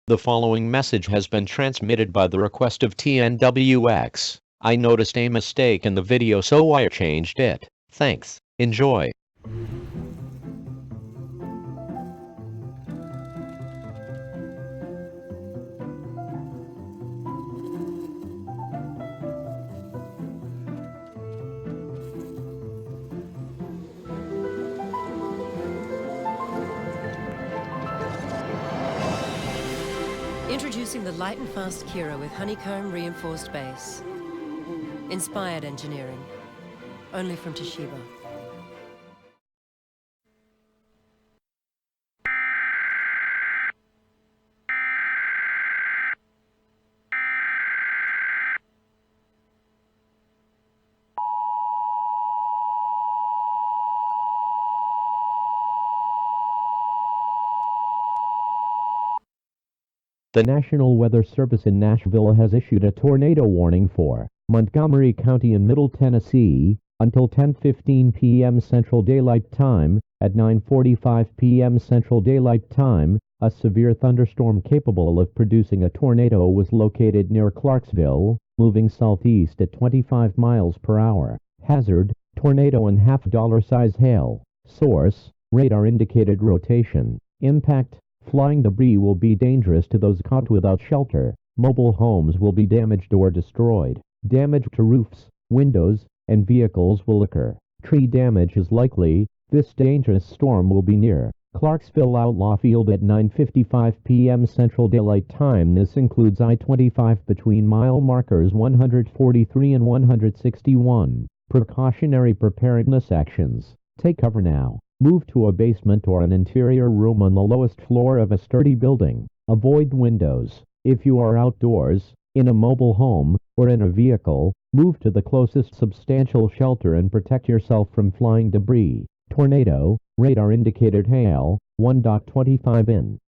The following message has been transmitted by the request of TNWX. I noticed a mistake in the video, so I changed it. Thanks. Enjoy. Introducing the light and fast Kira with honeycomb reinforced base. Inspired engineering. Only from Toshiba. The National Weather Service in Nashville has issued a tornado warning for Montgomery County in Middle Tennessee until 10:15 p.m. Central Daylight Time. At 9:45 p.m. Central Daylight Time, a severe thunderstorm capable of producing a tornado was located near Clarksville, moving southeast at 25 miles per hour. Hazard: tornado and $50 hail. Source: radar indicated rotation. Impact: flying debris will be dangerous to those caught without shelter. Mobile homes will be damaged or destroyed. Damage to roofs, windows, and vehicles will occur. Tree damage is likely. This dangerous storm will be near Clarksville Outlaw Field at 9:55 p.m. Central Daylight Time. This includes I-25 between mile markers 143 and 161. Precautionary preparedness actions. Take cover now. Move to a basement or an interior room on the lowest floor of a sturdy building. Avoid windows. If you are outdoors, in a mobile home, or in a vehicle, move to the closest substantial shelter and protect yourself from flying debris. Tornado, radar indicated hail, 1.25 in.